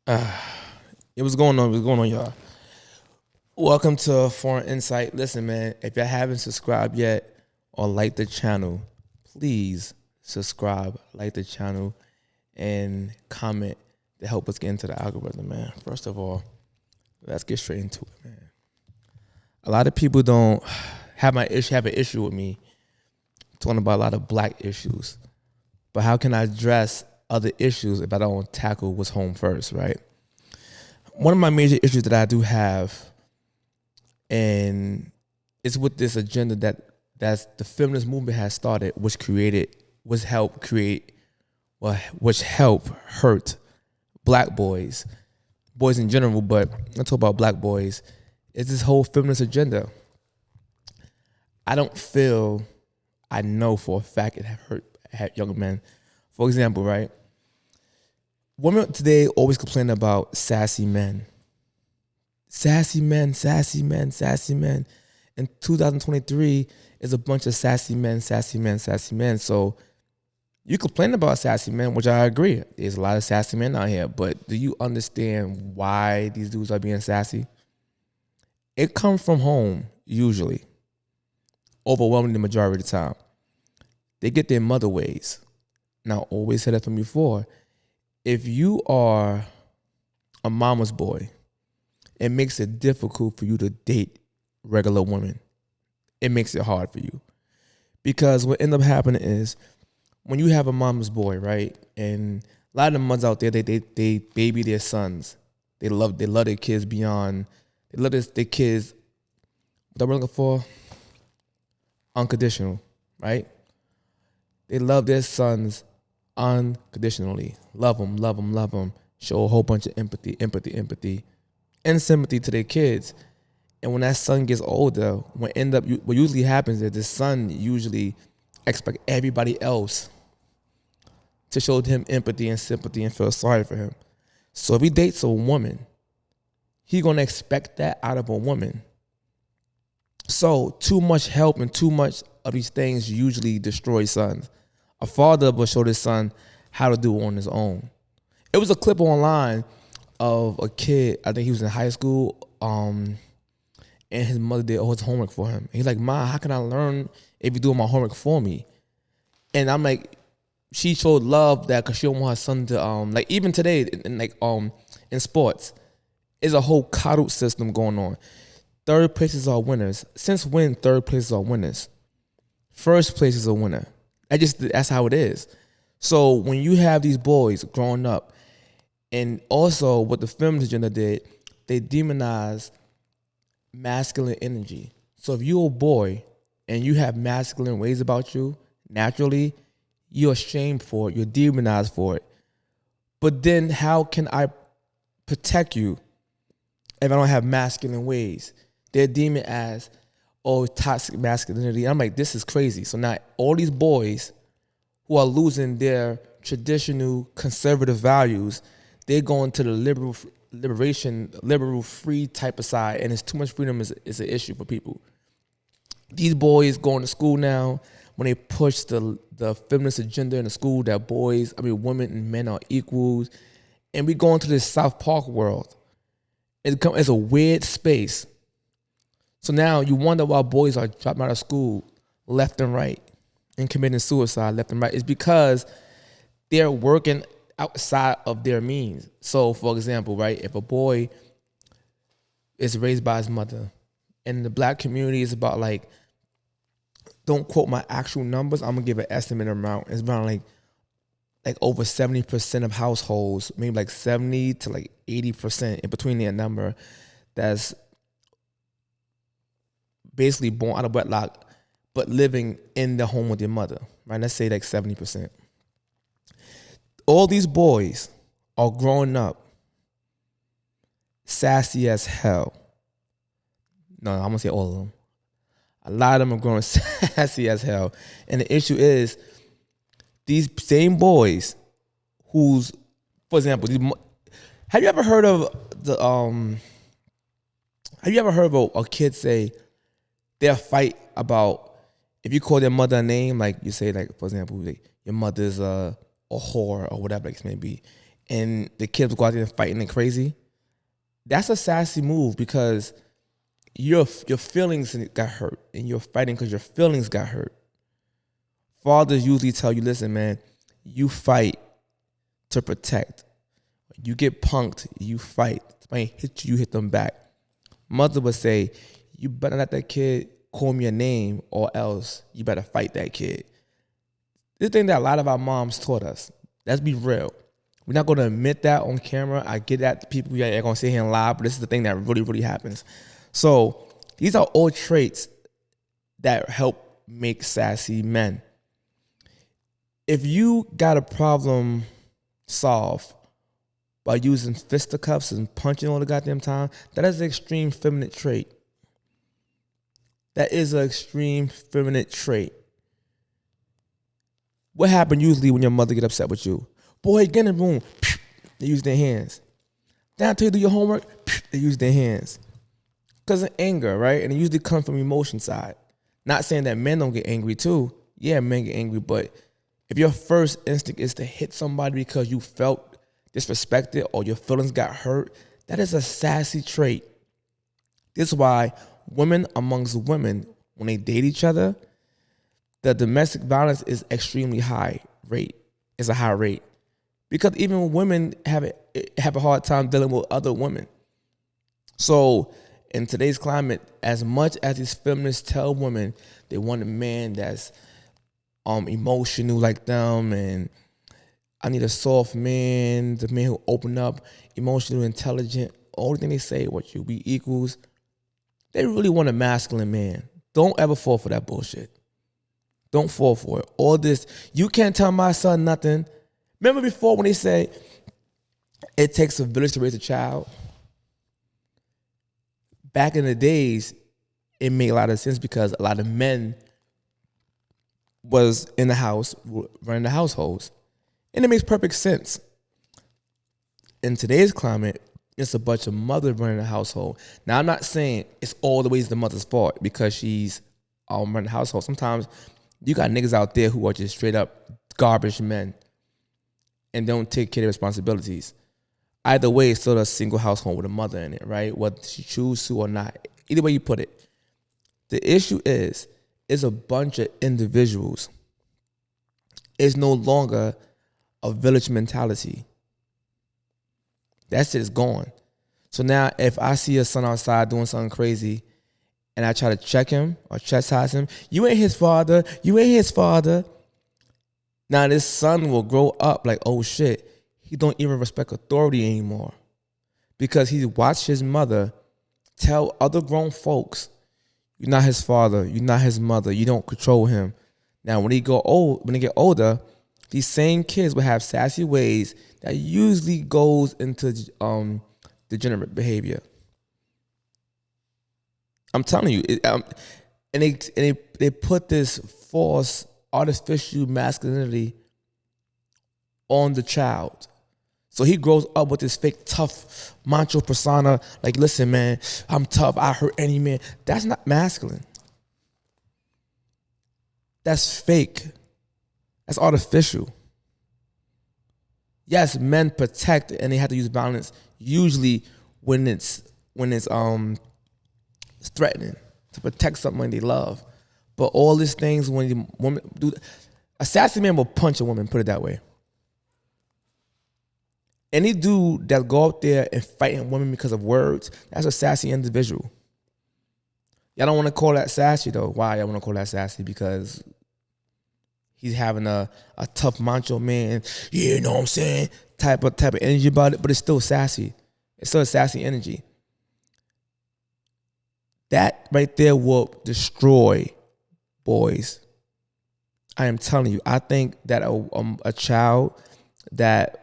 It was going on. What's going on, y'all? Welcome to Foreign Insight. Listen, man, if you haven't subscribed yet or liked the channel, please subscribe, like the channel, and comment to help us get into the algorithm, man. First of all, let's get straight into it, man. A lot of people don't have an issue with me talking about a lot of black issues. But how can I address other issues if I don't tackle what's home first, right? One of my major issues that I do have, and it's with this agenda that's the feminist movement has started, which helped hurt black boys in general, but I talk about black boys, is this whole feminist agenda. I know for a fact it have hurt young men. For example, right? Women today always complain about sassy men. Sassy men, sassy men, sassy men. In 2023, is a bunch of sassy men, sassy men, sassy men. So you complain about sassy men, which I agree. There's a lot of sassy men out here, but do you understand why these dudes are being sassy? It comes from home, usually. Overwhelming the majority of the time. They get their mother ways. Now, I always said that from before. If you are a mama's boy, it makes it difficult for you to date regular women. It makes it hard for you. Because what ends up happening is when you have a mama's boy, right? And a lot of the mothers out there, they baby their sons. They love their kids beyond, they love their kids, what I'm looking for, unconditional, right? They love their sons unconditionally. Love them, love them, love them. Show a whole bunch of empathy, and sympathy to their kids. And when that son gets older, what usually happens is the son usually expect everybody else to show him empathy and sympathy and feel sorry for him. So if he dates a woman, he's gonna expect that out of a woman. So too much help and too much of these things usually destroy sons. A father will show his son how to do it on his own. It was a clip online of a kid, I think he was in high school, and his mother did all his homework for him. He's like, Ma, how can I learn if you're doing my homework for me? And I'm like, she showed love that because she don't want her son to, like even today, in sports, is a whole coddle system going on. Third places are winners. Since when third places are winners? First place is a winner. That's how it is. So when you have these boys growing up, and also what the feminist agenda did, they demonize masculine energy. So if you're a boy and you have masculine ways about you, naturally, you're shamed for it, you're demonized for it. But then how can I protect you if I don't have masculine ways? They're deemed as, toxic masculinity. I'm like, this is crazy. So now all these boys who are losing their traditional conservative values, they're going to the liberal free type of side, and it's too much freedom is an issue for people. These boys going to school now, when they push the feminist agenda in the school that women and men are equals, and we go into this South Park world. It's a weird space. So now you wonder why boys are dropping out of school left and right and committing suicide left and right. It's because they're working outside of their means. So, for example, right, if a boy is raised by his mother, and the black community is about don't quote my actual numbers, I'm gonna give an estimate amount. It's around like over 70% of households, maybe like 70 to like 80% in between that number, that's basically born out of wedlock, but living in the home with your mother, right? Let's say like 70%. All these boys are growing up sassy as hell. No, I'm gonna say all of them. A lot of them are growing sassy as hell. And the issue is, these same boys who's, for example, have you ever heard of a kid say they'll fight about, if you call their mother a name, like you say, like, for example, like, your mother's a whore or whatever the case may be, and the kids will go out there and fighting and crazy. That's a sassy move because your feelings got hurt and you're fighting because your feelings got hurt. Fathers usually tell you, listen, man, you fight to protect. You get punked, you fight. Somebody hit you, you hit them back. Mother would say, you better let that kid call me a name or else you better fight that kid. This thing that a lot of our moms taught us. Let's be real. We're not going to admit that on camera. I get that people are going to sit here and lie, but this is the thing that really, really happens. So these are all traits that help make sassy men. If you got a problem solved by using fisticuffs and punching all the goddamn time, that is an extreme feminine trait. That is an extreme feminine trait. What happens usually when your mother get upset with you? Boy, get in the room. They use their hands. Then I tell you to do your homework. They use their hands. Because of anger, right? And it usually comes from emotion side. Not saying that men don't get angry too. Yeah, men get angry, but if your first instinct is to hit somebody because you felt disrespected or your feelings got hurt, that is a sassy trait. This is why women amongst women, when they date each other, the domestic violence is extremely high rate. It's a high rate. Because even women have a hard time dealing with other women. So in today's climate, as much as these feminists tell women they want a man that's emotional like them, and I need a soft man, the man who open up, emotional, intelligent, only thing they say, what you be equals, they really want a masculine man. Don't ever fall for that bullshit. Don't fall for it. All this, you can't tell my son nothing. Remember before when they say it takes a village to raise a child? Back in the days, it made a lot of sense because a lot of men was in the house, running the households. And it makes perfect sense. In today's climate, it's a bunch of mothers running the household. Now, I'm not saying it's all the ways the mother's fault because she's running the household. Sometimes you got niggas out there who are just straight up garbage men and don't take care of their responsibilities. Either way, it's still a single household with a mother in it, right? Whether she chooses to or not. Either way you put it. The issue is a bunch of individuals. It's no longer a village mentality. That shit is gone. So now if I see a son outside doing something crazy and I try to check him or chastise him, you ain't his father. You ain't his father. Now this son will grow up like, oh shit, he don't even respect authority anymore because he watched his mother tell other grown folks, you're not his father, you're not his mother, you don't control him. Now when they get older, these same kids will have sassy ways that usually goes into degenerate behavior. I'm telling you, and they put this false artificial masculinity on the child. So he grows up with this fake tough macho persona, like, listen, man, I'm tough, I hurt any man. That's not masculine. That's fake. That's artificial. Yes, men protect and they have to use violence usually when it's threatening to protect something they love. But all these things when the woman do, a sassy man will punch a woman, put it that way. Any dude that go out there and fighting women because of words, that's a sassy individual. Y'all don't want to call that sassy though. Why y'all want to call that sassy? Because he's having a tough macho man, you know what I'm saying, type of energy about it, but it's still sassy. It's still a sassy energy. That right there will destroy boys. I am telling you, I think that a child that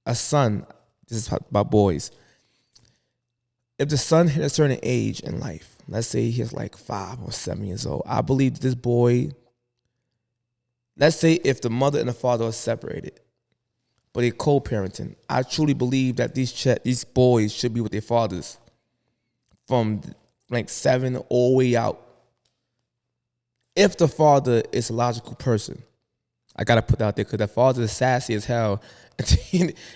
a son, this is about boys, if the son hit a certain age in life, let's say he's like 5 or 7 years old, I believe this boy, let's say if the mother and the father are separated, but they're co-parenting, I truly believe that these boys should be with their fathers from like 7 all the way out. If the father is a logical person, I gotta put that out there because the father is sassy as hell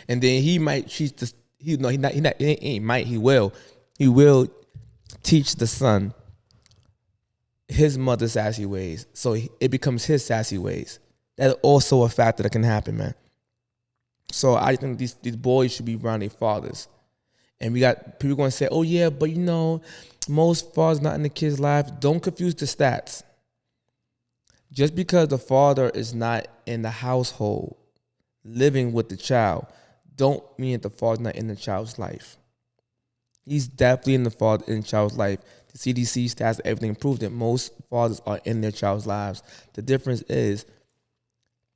And then he might teach the he will teach the son his mother's sassy ways, so it becomes his sassy ways. That's also a factor that can happen, man. So I think these boys should be around their fathers. And we got people going to say, oh yeah, but most fathers not in the kid's life. Don't confuse the stats. Just because the father is not in the household living with the child, don't mean that the father's not in the child's life. He's definitely in the child's life. The CDC stats, everything proved that most fathers are in their child's lives. The difference is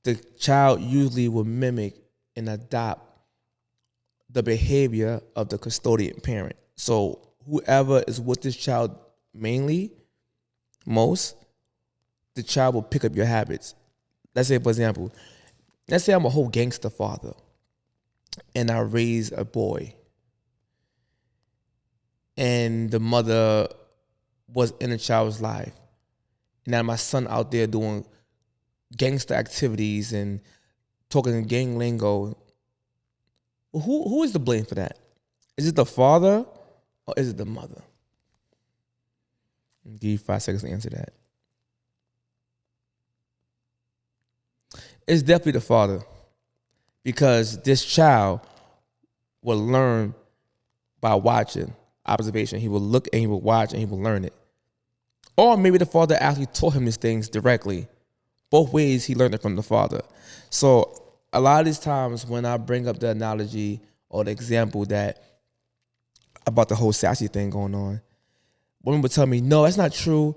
the child usually will mimic and adopt the behavior of the custodian parent. So whoever is with this child mainly, the child will pick up your habits. Let's say, for example, I'm a whole gangster father and I raise a boy and the mother was in a child's life. And now my son out there doing gangster activities and talking gang lingo. Who is to blame for that? Is it the father or is it the mother? I'll give you 5 seconds to answer that. It's definitely the father, because this child will learn by watching, observation. He will look and he will watch and he will learn it. Or maybe the father actually taught him these things directly. Both ways he learned it from the father. So a lot of these times when I bring up the analogy or the example that about the whole sassy thing going on, women would tell me, no, that's not true.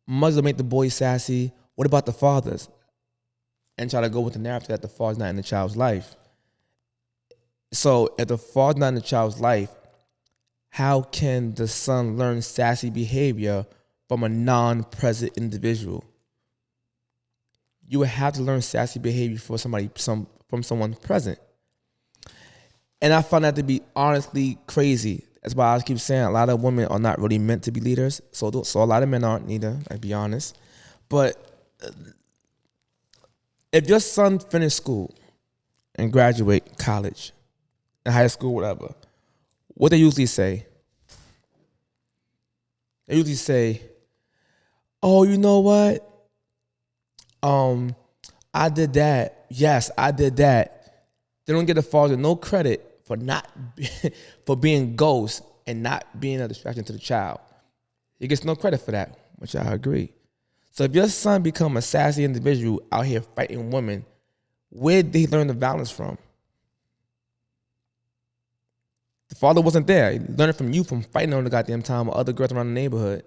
Mothers will make the boys sassy. What about the fathers? And try to go with the narrative that the father's not in the child's life. So if the father's not in the child's life, how can the son learn sassy behavior from a non-present individual? You would have to learn sassy behavior from someone present. And I find that to be honestly crazy. That's why I keep saying a lot of women are not really meant to be leaders. So a lot of men aren't neither, I'll be honest. But if your son finished school and graduate college, in high school, whatever, what they usually say? They usually say, oh, you know what? I did that. Yes, I did that. They don't get the father no credit for being ghost and not being a distraction to the child. He gets no credit for that, which I agree. So if your son become a sassy individual out here fighting women, where did he learn the violence from? The father wasn't there. He learned it from you, from fighting on the goddamn time with other girls around the neighborhood.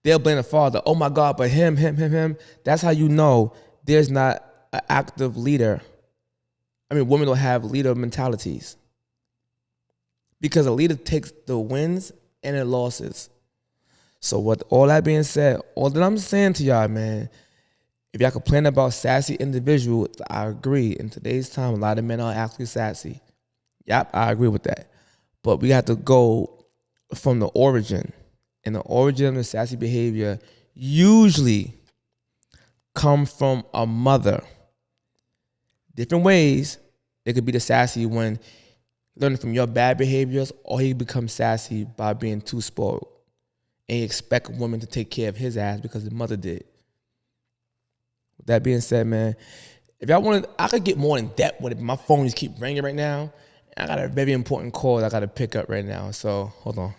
They'll blame the father. Oh my God, but him. That's how you know there's not an active leader. I mean, women don't have leader mentalities. Because a leader takes the wins and the losses. So with all that being said, all that I'm saying to y'all, man, if y'all complain about sassy individuals, I agree. In today's time, a lot of men are actually sassy. Yep, I agree with that. But we have to go from the origin. And the origin of the sassy behavior usually come from a mother. Different ways. It could be the sassy when learning from your bad behaviors, or he becomes sassy by being too spoiled. And he expect a woman to take care of his ass because his mother did. With that being said, man, if y'all want to, I could get more in depth with it, but my phone just keep ringing right now. I got a very important call I got to pick up right now. So, hold on.